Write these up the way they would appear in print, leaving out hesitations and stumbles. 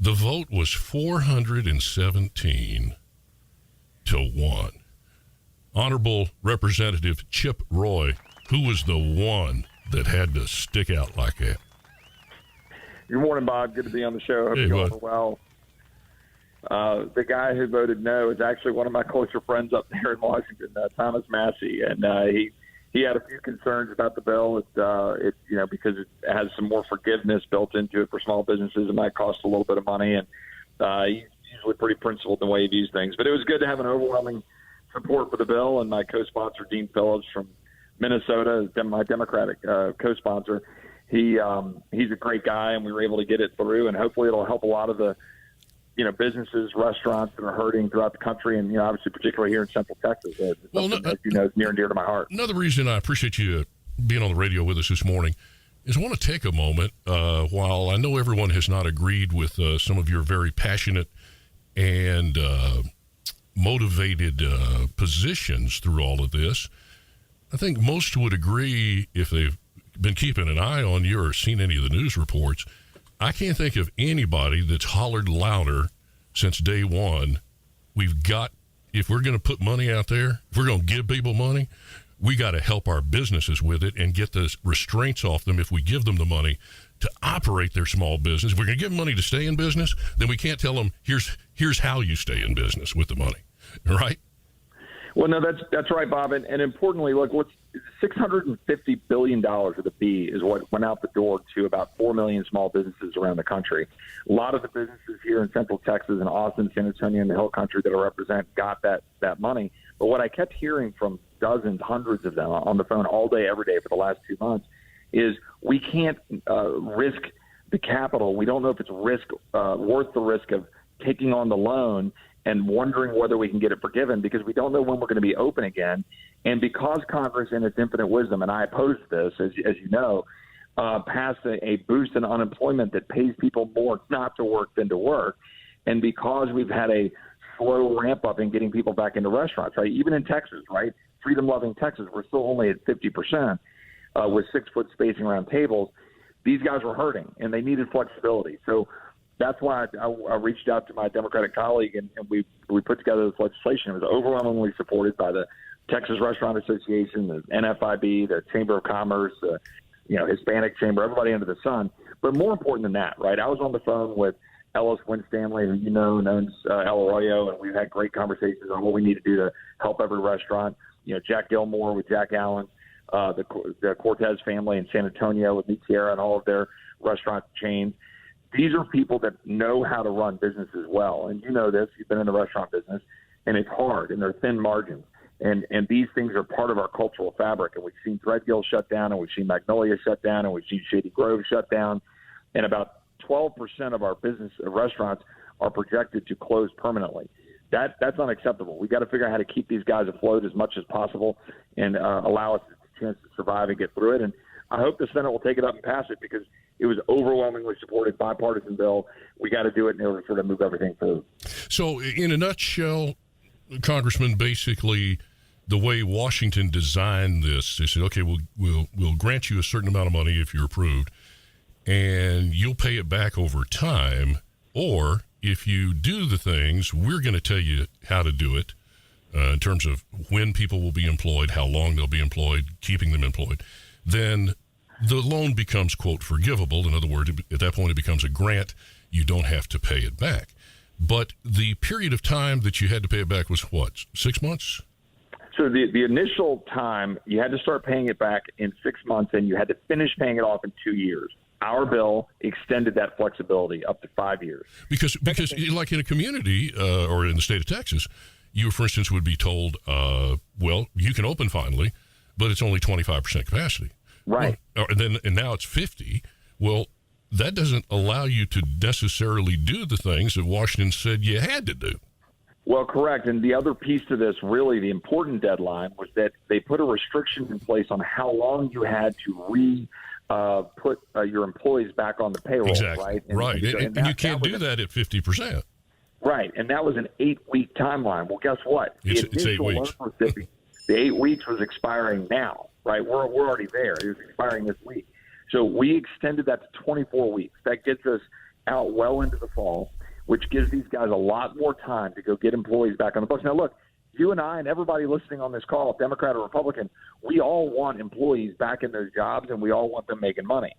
The vote was 417 to 1. Honorable Representative Chip Roy, who was the one that had to stick out like that? Good morning, Bob. Good to be on the show. Hope Hey, you're bud. all well. The guy who voted no is actually one of my closer friends up there in Washington, Thomas Massey, and he had a few concerns about the bill. It because it has some more forgiveness built into it for small businesses. It might cost a little bit of money, and he's usually pretty principled in the way he views things. But it was good to have an overwhelming support for the bill, and my co-sponsor Dean Phillips from Minnesota, my Democratic co-sponsor. He's a great guy, and we were able to get it through, and hopefully it'll help a lot of the businesses, restaurants that are hurting throughout the country, and obviously particularly here in Central Texas. As is near and dear to my heart. Another reason I appreciate you being on the radio with us this morning is I want to take a moment. While I know everyone has not agreed with some of your very passionate and motivated positions through all of this, I think most would agree, if they've been keeping an eye on you or seen any of the news reports, I can't think of anybody that's hollered louder since day one. If we're going to put money out there, if we're going to give people money, we got to help our businesses with it and get the restraints off them if we give them the money to operate their small business. If we're going to give them money to stay in business, then we can't tell them, here's how you stay in business with the money, right? Well, no, that's right, Bob. And importantly, look, what's $650 billion with a B is what went out the door to about 4 million small businesses around the country. A lot of the businesses here in Central Texas and Austin, San Antonio, and the Hill Country that I represent got that money. But what I kept hearing from dozens, hundreds of them on the phone all day, every day for the last 2 months is we can't risk the capital. We don't know if it's worth the risk of taking on the loan and wondering whether we can get it forgiven because we don't know when we're going to be open again. And because Congress, in its infinite wisdom, and I opposed this, as you know, passed a boost in unemployment that pays people more not to work than to work, and because we've had a slow ramp up in getting people back into restaurants, right? Even in Texas, right? Freedom-loving Texas, we're still only at 50% with 6-foot spacing around tables. These guys were hurting, and they needed flexibility. So that's why I reached out to my Democratic colleague, and we put together this legislation. It was overwhelmingly supported by the Texas Restaurant Association, the NFIB, the Chamber of Commerce, the Hispanic Chamber, everybody under the sun. But more important than that, right? I was on the phone with Ellis Winstanley, who knows El Arroyo, and we've had great conversations on what we need to do to help every restaurant. Jack Gilmore with Jack Allen, the Cortez family in San Antonio with Tierra and all of their restaurant chains. These are people that know how to run businesses well. And you know this, you've been in the restaurant business, and it's hard, and they're thin margins. And these things are part of our cultural fabric. And we've seen Threadgill shut down, and we've seen Magnolia shut down, and we've seen Shady Grove shut down. And about 12% of our business restaurants are projected to close permanently. That's unacceptable. We've got to figure out how to keep these guys afloat as much as possible and allow us a chance to survive and get through it. And I hope the Senate will take it up and pass it because it was overwhelmingly supported, bipartisan bill. We got to do it in order to sort of move everything forward. So in a nutshell, Congressman, basically the way Washington designed this, they said, okay, we'll grant you a certain amount of money if you're approved, and you'll pay it back over time, or if you do the things, we're going to tell you how to do it in terms of when people will be employed, how long they'll be employed, keeping them employed. Then the loan becomes, quote, forgivable. In other words, at that point, it becomes a grant. You don't have to pay it back. But the period of time that you had to pay it back was what, 6 months? So the initial time, you had to start paying it back in 6 months, and you had to finish paying it off in 2 years. Our bill extended that flexibility up to 5 years. Because like in a community or in the state of Texas, you, for instance, would be told, well, you can open finally, but it's only 25% capacity. Right. Well, and now it's 50. Well, that doesn't allow you to necessarily do the things that Washington said you had to do. Well, correct. And the other piece to this, really the important deadline, was that they put a restriction in place on how long you had to put your employees back on the payroll. Exactly. Right. And you can't do that at 50%. Right. And that was an 8-week timeline. Well, guess what? It's 8 weeks. The 8 weeks was expiring now, right? We're already there. It was expiring this week. So we extended that to 24 weeks. That gets us out well into the fall. which gives these guys a lot more time to go get employees back on the books. Now, look, you and I and everybody listening on this call, Democrat or Republican, we all want employees back in those jobs, and we all want them making money.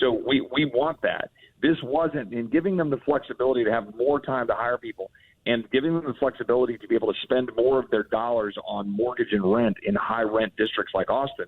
So we want that. This wasn't in giving them the flexibility to have more time to hire people and giving them the flexibility to be able to spend more of their dollars on mortgage and rent in high rent districts like Austin.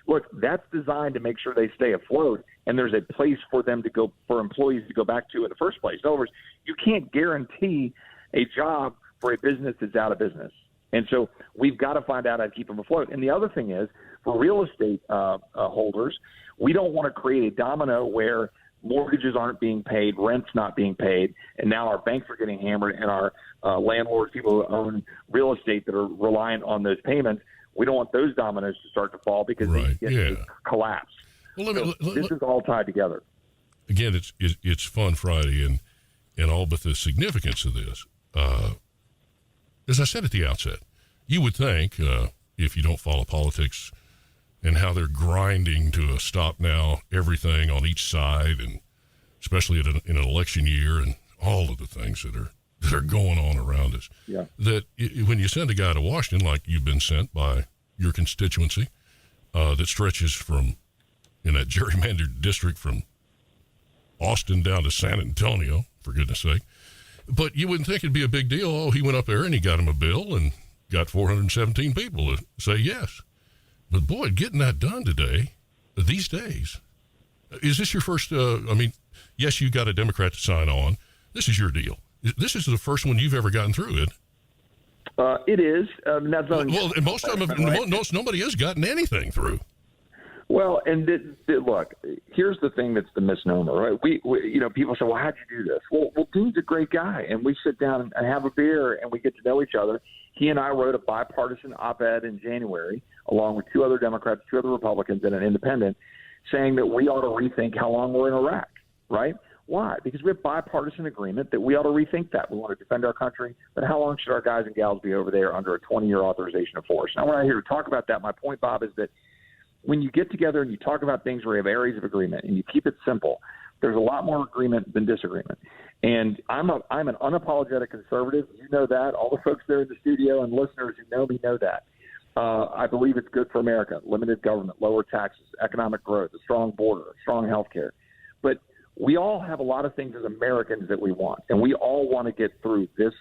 Look, that's designed to make sure they stay afloat and there's a place for them to go, for employees to go back to in the first place. In other words, you can't guarantee a job for a business that's out of business. And so we've got to find out how to keep them afloat. And the other thing is, for real estate holders, we don't want to create a domino where mortgages aren't being paid, rent's not being paid, and now our banks are getting hammered, and our landlords, people who own real estate that are reliant on those payments, we don't want those dominoes to start to fall because they get to collapse. Well, this is all tied together. Again, it's Fun Friday, and all but the significance of this. As I said at the outset, you would think, if you don't follow politics and how they're grinding to a stop now, everything on each side, and especially in an election year and all of the things that are going on around us, that when you send a guy to Washington, like you've been sent by your constituency, that stretches from, in that gerrymandered district, from Austin down to San Antonio, for goodness sake. But you wouldn't think it'd be a big deal. Oh, he went up there and he got him a bill and got 417 people to say yes. But boy, getting that done today, these days, is this your first, yes, you got a Democrat to sign on. This is your deal. This is the first one you've ever gotten through, Ed. It is. That's well, and most of them, right? Nobody has gotten anything through. Well, and look, here's the thing that's the misnomer, right? We people say, well, how'd you do this? Well, Dean's a great guy, and we sit down and have a beer, and we get to know each other. He and I wrote a bipartisan op-ed in January, along with two other Democrats, two other Republicans, and an independent, saying that we ought to rethink how long we're in Iraq, right? Why? Because we have bipartisan agreement that we ought to rethink that. We want to defend our country, but how long should our guys and gals be over there under a 20-year authorization of force? Now, when I hear talk about that, my point, Bob, is that when you get together and you talk about things where you have areas of agreement and you keep it simple, there's a lot more agreement than disagreement. And I'm an unapologetic conservative. You know that. All the folks there in the studio and listeners who know me know that. I believe it's good for America. Limited government, lower taxes, economic growth, a strong border, strong health care. But we all have a lot of things as Americans that we want, and we all want to get through this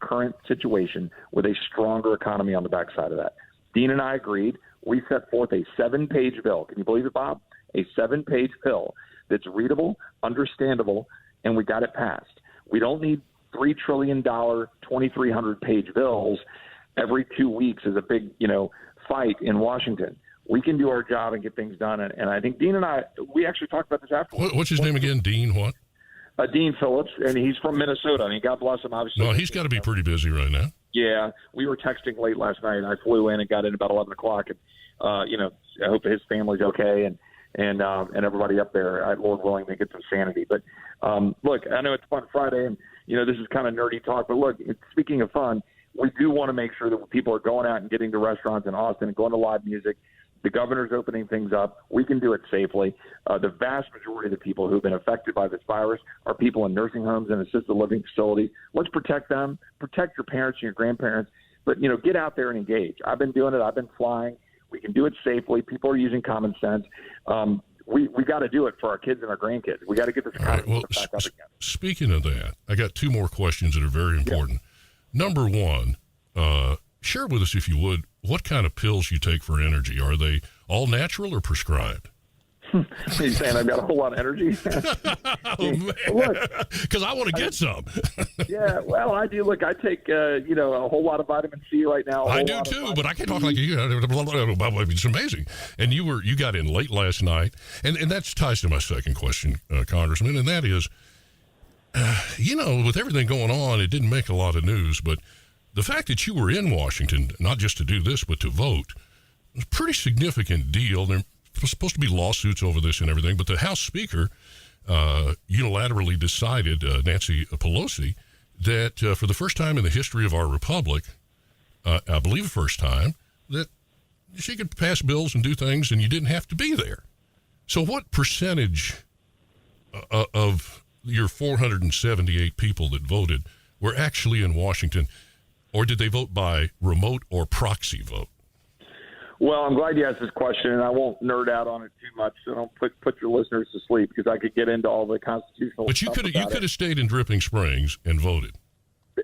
current situation with a stronger economy on the backside of that. Dean and I agreed. We set forth a 7-page bill. Can you believe it, Bob? A 7-page bill that's readable, understandable, and we got it passed. We don't need $3 trillion, 2,300-page bills every 2 weeks as a big, fight in Washington. We can do our job and get things done. And I think Dean and I, we actually talked about this afterwards. What's his name again? Dean what? Dean Phillips, and he's from Minnesota. I mean, God bless him, obviously. No, he's got to be pretty busy right now. Yeah, we were texting late last night. I flew in and got in about 11 o'clock. And, I hope his family's okay and everybody up there, Lord willing, they get some sanity. But, look, I know it's Fun Friday, and, this is kind of nerdy talk. But, look, speaking of fun, we do want to make sure that people are going out and getting to restaurants in Austin and going to live music. The governor's opening things up. We can do it safely. The vast majority of the people who have been affected by this virus are people in nursing homes and assisted living facilities. Let's protect them, protect your parents and your grandparents. But, get out there and engage. I've been doing it. I've been flying. We can do it safely. People are using common sense. We got to do it for our kids and our grandkids. We got to get this economy back up again. Speaking of that, I got two more questions that are very important. Yeah. Number one, share with us, if you would, what kind of pills you take for energy. Are they all natural or prescribed? Are you saying I've got a whole lot of energy? Oh, man. Because I want to get some. Yeah, well, I do. Look, I take, a whole lot of vitamin C right now. I do too, but I can talk like you. It's amazing. And you got in late last night, and that ties to my second question, Congressman, and that is, with everything going on, it didn't make a lot of news, but the fact that you were in Washington, not just to do this, but to vote, was a pretty significant deal. There's supposed to be lawsuits over this and everything, but the House Speaker unilaterally decided, Nancy Pelosi, that for the first time in the history of our republic, I believe the first time, that she could pass bills and do things and you didn't have to be there. So what percentage of your 478 people that voted were actually in Washington, or did they vote by remote or proxy vote? Well, I'm glad you asked this question, and I won't nerd out on it too much, so don't put your listeners to sleep, because I could get into all the constitutional But you stuff could have stayed in Dripping Springs and voted.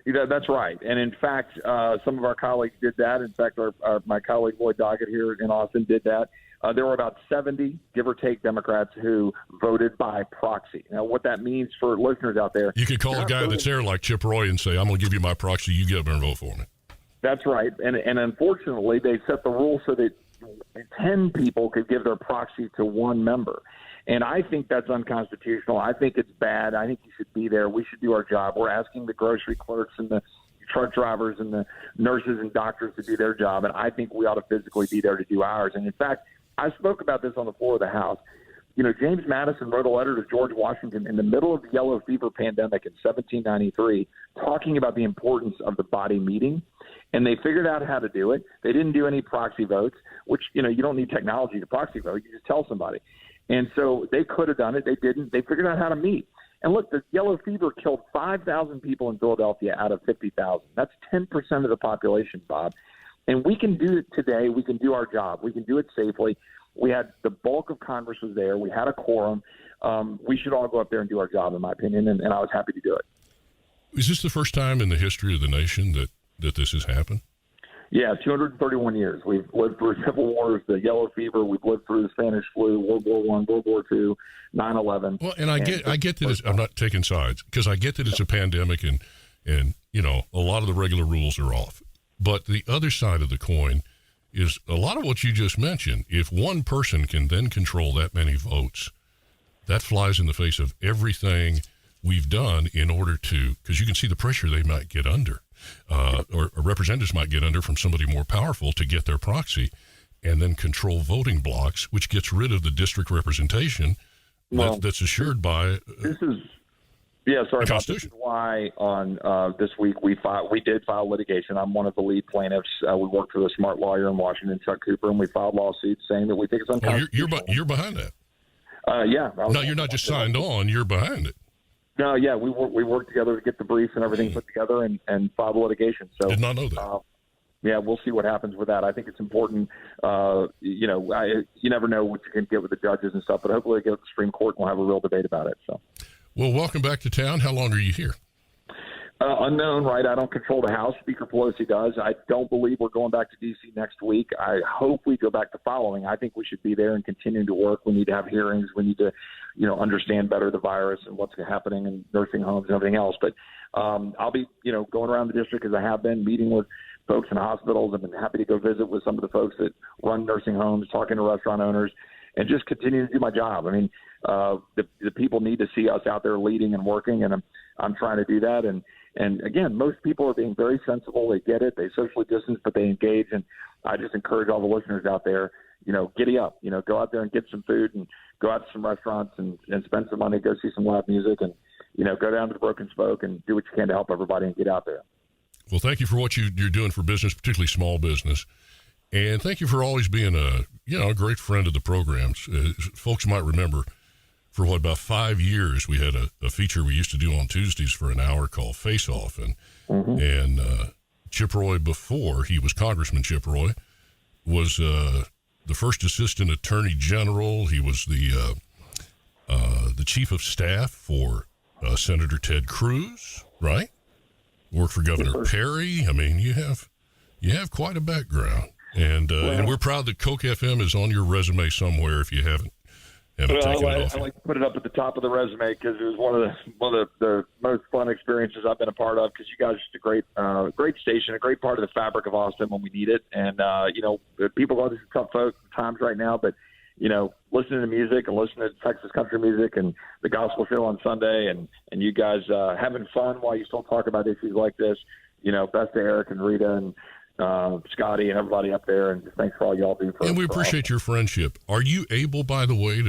That's right. And in fact, some of our colleagues did that. In fact, my colleague Lloyd Doggett here in Austin did that. There were about 70, give or take, Democrats who voted by proxy. Now, what that means for listeners out there. You could call a guy that's there like Chip Roy and say, I'm going to give you my proxy. You get up there and vote for me. That's right. And unfortunately, they set the rule so that 10 people could give their proxy to one member. And I think that's unconstitutional. I think it's bad. I think you should be there. We should do our job. We're asking the grocery clerks and the truck drivers and the nurses and doctors to do their job, and I think we ought to physically be there to do ours. And in fact, I spoke about this on the floor of the House. You know, James Madison wrote a letter to George Washington in the middle of the yellow fever pandemic in 1793, talking about the importance of the body meeting, and they figured out how to do it. They didn't do any proxy votes, which, you know, you don't need technology to proxy vote. You just tell somebody. And so they could have done it. They didn't. They figured out how to meet. And look, the yellow fever killed 5,000 people in Philadelphia out of 50,000. That's 10% of the population, Bob. And we can do it today. We can do our job. We can do it safely. We had the bulk of Congress was there. We had a quorum. We should all go up there and do our job, in my opinion, and I was happy to do it. Is this the first time in the history of the nation that this has happened? Yeah, 231 years. We've lived through civil wars, the yellow fever. We've lived through the Spanish flu, World War I, World War II, 9/11. Well, and I get that I'm not taking sides, because I get that it's a pandemic and you know, a lot of the regular rules are off. But the other side of the coin is a lot of what you just mentioned. If one person can then control that many votes, that flies in the face of everything we've done in order to, because you can see the pressure they might get under. Or representatives might get under from somebody more powerful to get their proxy and then control voting blocks, which gets rid of the district representation that's assured by this is the Constitution. This is why on this week we did file litigation. I'm one of the lead plaintiffs. We worked for the smart lawyer in Washington, Chuck Cooper, and we filed lawsuits saying that we think it's unconstitutional. You're behind that? Yeah. No, you're not just signed on. You're behind it. No, yeah, we worked together to get the briefs and everything put together and file the litigation. So did not know that. Yeah, we'll see what happens with that. I think it's important. You never know what you can get with the judges and stuff, but hopefully they get to the Supreme Court and we'll have a real debate about it. So, well, welcome back to town. How long are you here? Unknown, right? I don't control the House. Speaker Pelosi does. I don't believe we're going back to D.C. next week. I hope we go back the following. I think we should be there and continue to work. We need to have hearings. We need to, understand better the virus and what's happening in nursing homes and everything else. But I'll be, going around the district as I have been, meeting with folks in hospitals. I've been happy to go visit with some of the folks that run nursing homes, talking to restaurant owners, and just continue to do my job. I mean, the people need to see us out there leading and working, and I'm trying to do that. And again, most people are being very sensible. They get it. They socially distance, but they engage. And I just encourage all the listeners out there, giddy up, go out there and get some food and go out to some restaurants and spend some money, go see some live music, and, go down to the Broken Spoke and do what you can to help everybody and get out there. Well, thank you for what you're doing for business, particularly small business. And thank you for always being a great friend of the programs. Folks might remember, for about 5 years, we had a feature we used to do on Tuesdays for an hour called Face Off. And Chip Roy, before he was Congressman Chip Roy, was the first assistant attorney general. He was the chief of staff for Senator Ted Cruz, right? Worked for Governor Perry. I mean, you have quite a background. And we're proud that KOKE FM is on your resume somewhere if you haven't taken it off. I like to put it up at the top of the resume because it was one of the most fun experiences I've been a part of, because you guys are just a great station, a great part of the fabric of Austin when we need it. And, people go through some tough times right now, but, listening to music and listening to Texas country music and the gospel show on Sunday and you guys having fun while you still talk about issues like this, best to Eric and Rita and Scotty and everybody up there, and just thanks for all y'all do. And we appreciate your friendship. Are you able, by the way,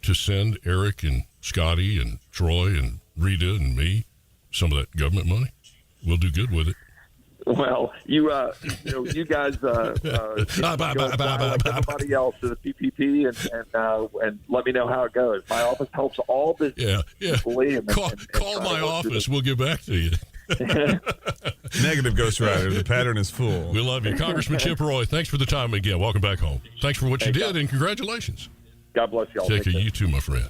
to send Eric and Scotty and Troy and Rita and me some of that government money? We'll do good with it. Well, you guys go like everybody else to the PPP and let me know how it goes. My office helps all business. Call my office. We'll get back to you. Negative Ghost Rider. The pattern is full. We love you. Congressman Chip Roy, thanks for the time again. Welcome back home. Thanks for what you did, and congratulations. God bless y'all. Take care. You too, my friend.